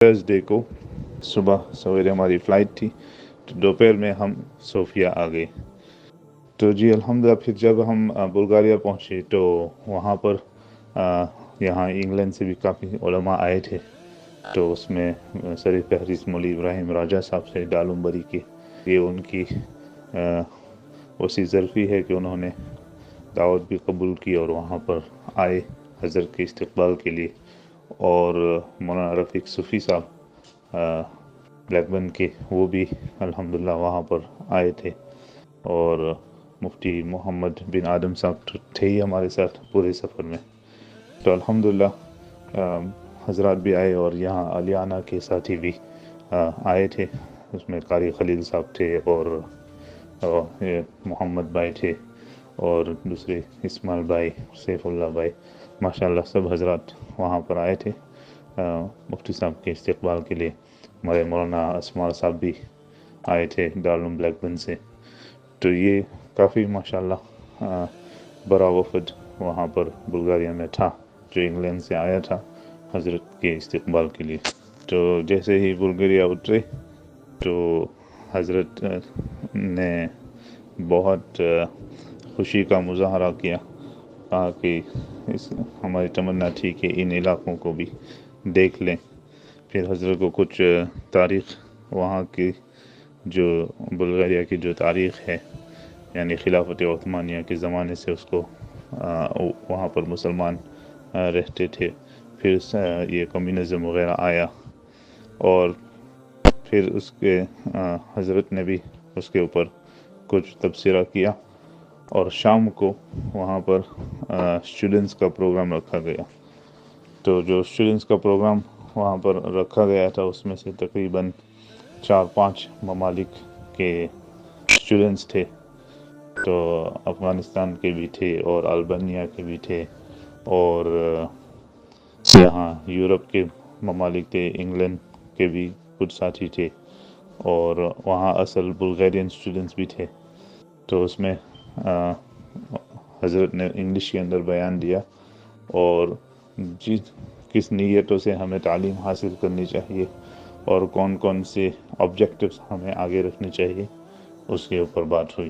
Thursday को सुबह सवेरे हमारी फ़्लाइट थी, तो दोपहर में हम सोफिया आ गए। तो जी अल्हम्दुलिल्लाह फिर जब हम बुल्गारिया पहुँचे तो वहाँ पर यहाँ इंग्लैंड से भी काफ़ी उलमा आए थे। तो उसमें सर फहरिस्त मौलवी इब्राहिम राजा साहब से दालुम्बरी के, ये उनकी वसी ज़रफ़ी है कि उन्होंने दावत भी कबूल की और वहाँ पर आए हज़रत के इस्तक़बाल के लिए। और मौलाना रफ़ीक सूफ़ी साहब ब्लैकबर्न के, वो भी अल्हम्दुलिल्लाह वहाँ पर आए थे। और मुफ्ती मोहम्मद बिन आदम साहब थे ही हमारे साथ पूरे सफ़र में। तो अल्हम्दुलिल्लाह हज़रात भी आए और यहाँ अलियाना के साथी भी आए थे। उसमें कारी खलील साहब थे और मोहम्मद भाई थे और दूसरे इस्माइल भाई, सैफुल्लाह भाई, माशाल्लाह सब हज़रात वहाँ पर आए थे मुफ्ती साहब के इस्तक़बाल के लिए। हमारे मौलाना अस्मा साहब भी आए थे दारुल ब्लैकबर्न से। तो ये काफ़ी माशाल्लाह बड़ा वफ़द वहाँ पर बुल्गारिया में था जो इंग्लैंड से आया था हज़रत के इस्तक़बाल के लिए। तो जैसे ही बुल्गारिया उतरे तो हज़रत ने बहुत खुशी का मुज़ाहरा किया, कहा कि हमारी तमन्ना थी कि इन इलाक़ों को भी देख लें। फिर हज़रत को कुछ तारीख़ वहाँ की, जो बुल्गारिया की जो तारीख़ है, यानी खिलाफत उस्मानिया के ज़माने से उसको वहाँ पर मुसलमान रहते थे। फिर ये कम्युनिज़म वग़ैरह आया और फिर उसके हज़रत ने भी उसके ऊपर कुछ तबसरा किया और शाम को वहाँ पर स्टूडेंट्स का प्रोग्राम रखा गया। तो जो स्टूडेंट्स का प्रोग्राम वहाँ पर रखा गया था उसमें से तकरीबन 4-5 ममालिक के स्टूडेंट्स थे। तो अफ़गानिस्तान के भी थे और अल्बानिया के भी थे और यहाँ यूरोप के ममालिक थे, इंग्लैंड के भी कुछ साथी थे और वहाँ असल बुल्गारियन स्टूडेंट्स भी थे। तो उसमें हज़रत ने इंग्लिश के अंदर बयान दिया और किस नीयतों से हमें तालीम हासिल करनी चाहिए और कौन कौन से ऑब्जेक्टिव्स हमें आगे रखने चाहिए, उसके ऊपर बात हुई।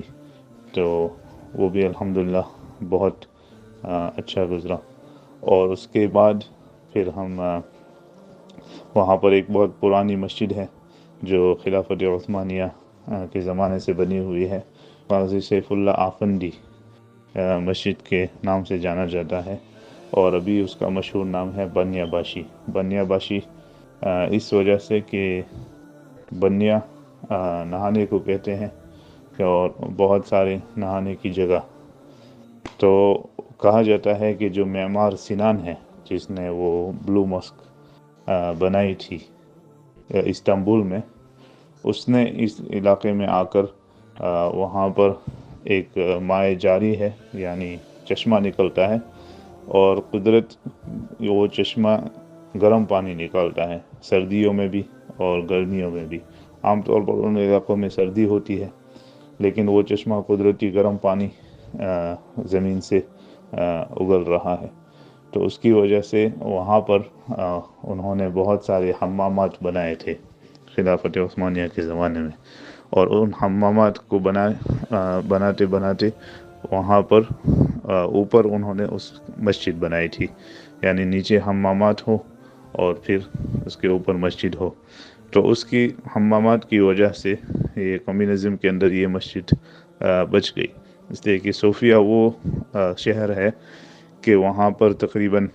तो वो भी अल्हम्दुलिल्लाह बहुत अच्छा गुज़रा। और उसके बाद फिर हम वहाँ पर एक बहुत पुरानी मस्जिद है जो खिलाफत उस्मानिया के ज़माने से बनी हुई है, काज़ी सैफुल्लाह आफंदी मस्जिद के नाम से जाना जाता है और अभी उसका मशहूर नाम है बनियाबाशी। बनियाबाशी इस वजह से कि बनिया नहाने को कहते हैं और बहुत सारे नहाने की जगह। तो कहा जाता है कि जो मेमार सिनान है, जिसने वो ब्लू मॉस्क बनाई थी इस्तांबुल में, उसने इस इलाके में आकर वहाँ पर एक माए जारी है, यानी चश्मा निकलता है और कुदरत वो चश्मा गर्म पानी निकालता है, सर्दियों में भी और गर्मियों में भी। आमतौर पर उन इलाकों में सर्दी होती है, लेकिन वो चश्मा कुदरती गर्म पानी ज़मीन से उगल रहा है। तो उसकी वजह से वहाँ पर उन्होंने बहुत सारे हम्मामात बनाए थे खिलाफत उस्मानिया के ज़माने में। और उन हम्मामात को बनाते बनाते वहाँ पर ऊपर उन्होंने उस मस्जिद बनाई थी, यानी नीचे हम्मामात हो और फिर उसके ऊपर मस्जिद हो। तो उसकी हम्मामात की वजह से ये कम्युनिज़म के अंदर ये मस्जिद बच गई, इसलिए कि सोफिया वो शहर है कि वहाँ पर तकरीबन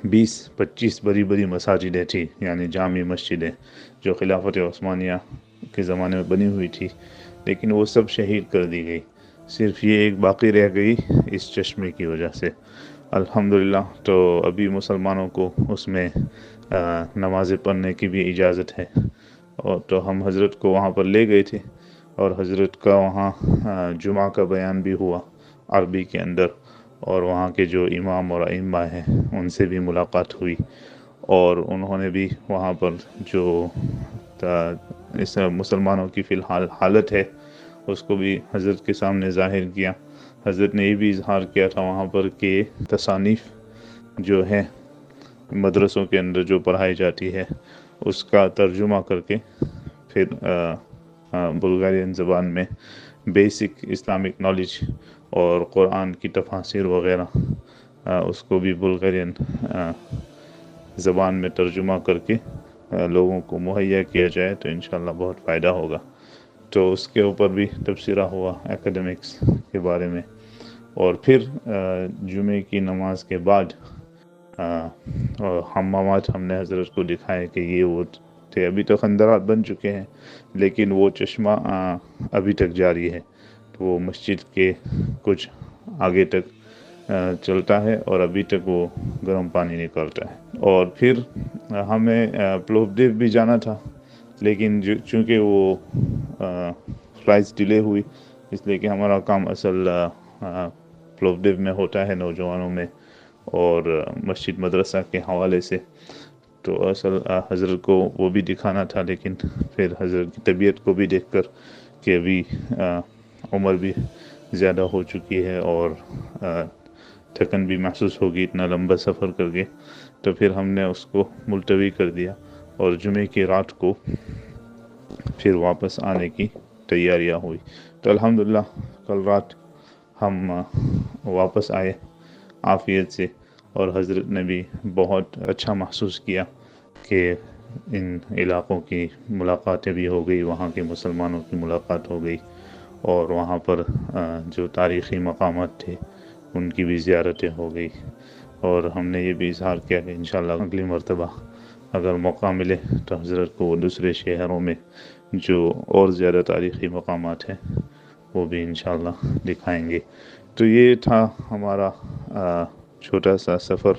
20-25 बड़ी बड़ी मसाजिदें थी, यानी जामी मस्जिदें जो खिलाफत उस्मानिया के ज़माने में बनी हुई थी, लेकिन वो सब शहीद कर दी गई। सिर्फ ये एक बाकी रह गई इस चश्मे की वजह से, अल्हम्दुलिल्लाह। तो अभी मुसलमानों को उसमें नमाज़ें पढ़ने की भी इजाज़त है। और तो हम हज़रत को वहाँ पर ले गए थे और हज़रत का वहाँ जुमा का बयान भी हुआ अरबी के अंदर, और वहाँ के जो इमाम और अइम्मा हैं उनसे भी मुलाकात हुई और उन्होंने भी वहाँ पर जो इस मुसलमानों की फ़िलहाल हालत है उसको भी हज़रत के सामने ज़ाहिर किया। हज़रत ने ये भी इज़हार किया था वहाँ पर कि तसानीफ़ जो है मदरसों के अंदर जो पढ़ाई जाती है اس کا ترجمہ کر کے پھر بلغارین زبان میں بیسک اسلامک نالج اور قرآن کی تفاسیر وغیرہ اس کو بھی بلغارین زبان میں ترجمہ کر کے لوگوں کو مہیا کیا جائے تو انشاءاللہ بہت فائدہ ہوگا۔ تو اس کے اوپر بھی تبصرہ ہوا ایکیڈمکس کے بارے میں، اور پھر جمعے کی نماز کے بعد حمامات ہم نے حضرت کو دکھائے کہ یہ وہ تھے، ابھی تو خندرات بن چکے ہیں لیکن وہ چشمہ ابھی تک جاری ہے، تو وہ مسجد کے کچھ آگے تک چلتا ہے اور ابھی تک وہ گرم پانی نکلتا ہے۔ اور پھر ہمیں پلووڈیو بھی جانا تھا لیکن چونکہ وہ فلائٹس ڈیلے ہوئی، اس لیے کہ ہمارا کام اصل پلووڈیو میں ہوتا ہے نوجوانوں میں اور مسجد مدرسہ کے حوالے سے، تو اصل حضرت کو وہ بھی دکھانا تھا، لیکن پھر حضرت کی طبیعت کو بھی دیکھ کر کہ ابھی عمر بھی زیادہ ہو چکی ہے اور تھکن بھی محسوس ہوگی اتنا لمبا سفر کر کے، تو پھر ہم نے اس کو ملتوی کر دیا اور جمعے کی رات کو پھر واپس آنے کی تیاریاں ہوئی۔ تو الحمدللہ کل رات ہم واپس آئے عافیت سے، اور حضرت نے بھی بہت اچھا محسوس کیا کہ ان علاقوں کی ملاقاتیں بھی ہو گئی، وہاں کے مسلمانوں کی ملاقات ہو گئی، اور وہاں پر جو تاریخی مقامات تھے ان کی بھی زیارتیں ہو گئی، اور ہم نے یہ بھی اظہار کیا کہ انشاءاللہ اگلی مرتبہ اگر موقع ملے تو حضرت کو دوسرے شہروں میں جو اور زیادہ تاریخی مقامات ہیں وہ بھی انشاءاللہ دکھائیں گے۔ تو یہ تھا ہمارا چھوٹا سا سفر،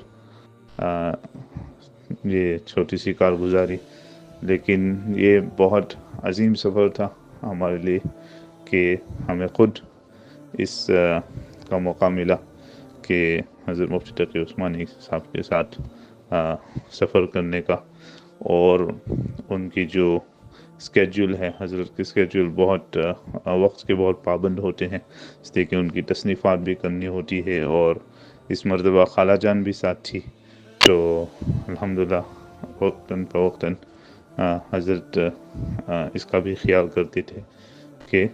یہ چھوٹی سی کارگزاری، لیکن یہ بہت عظیم سفر تھا ہمارے لیے کہ ہمیں خود اس کا موقع ملا کہ حضرت مفتی تقی عثمانی صاحب کے ساتھ سفر کرنے کا، اور ان کی جو اسکیجول ہے، حضرت کے اسکیجول بہت وقت کے بہت پابند ہوتے ہیں، اس لیے کہ ان کی تصنیفات بھی کرنی ہوتی ہے، اور اس مرتبہ خالہ جان بھی ساتھ تھی، تو الحمدللہ وقتاً فوقتاً حضرت اس کا بھی خیال کرتے تھے کہ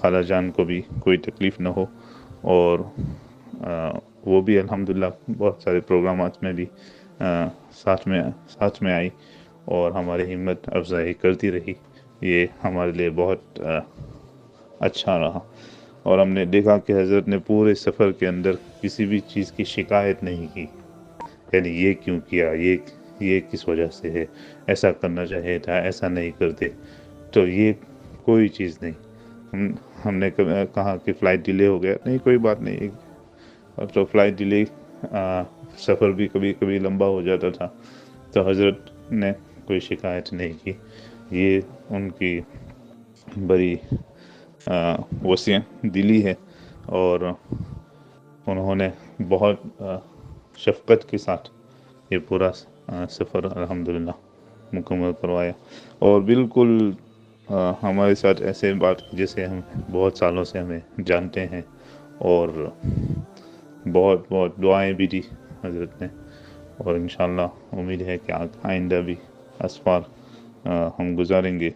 خالہ جان کو بھی کوئی تکلیف نہ ہو، اور وہ بھی الحمدللہ بہت سارے پروگرامات میں بھی ساتھ میں آئی اور ہماری ہمت افزائی کرتی رہی۔ یہ ہمارے لیے بہت اچھا رہا، اور ہم نے دیکھا کہ حضرت نے پورے سفر کے اندر کسی بھی چیز کی شکایت نہیں کی، یعنی یہ کیوں کیا، یہ کس وجہ سے ہے، ایسا کرنا چاہیے تھا، ایسا نہیں کرتے، تو یہ کوئی چیز نہیں۔ ہم نے کہا کہ فلائٹ ڈیلے ہو گیا، نہیں کوئی بات نہیں، اب تو فلائٹ ڈیلے سفر بھی کبھی کبھی لمبا ہو جاتا تھا، تو حضرت نے کوئی شکایت نہیں کی۔ یہ ان کی بڑی وسیع دلی ہے، اور انہوں نے بہت شفقت کے ساتھ یہ پورا سفر الحمدللہ مکمل کروایا، اور بالکل ہمارے ساتھ ایسے بات جیسے ہم بہت سالوں سے ہمیں جانتے ہیں، اور بہت بہت دعائیں بھی دی حضرت نے، اور انشاءاللہ امید ہے کہ آئندہ بھی اسفار ہم گزاریں گے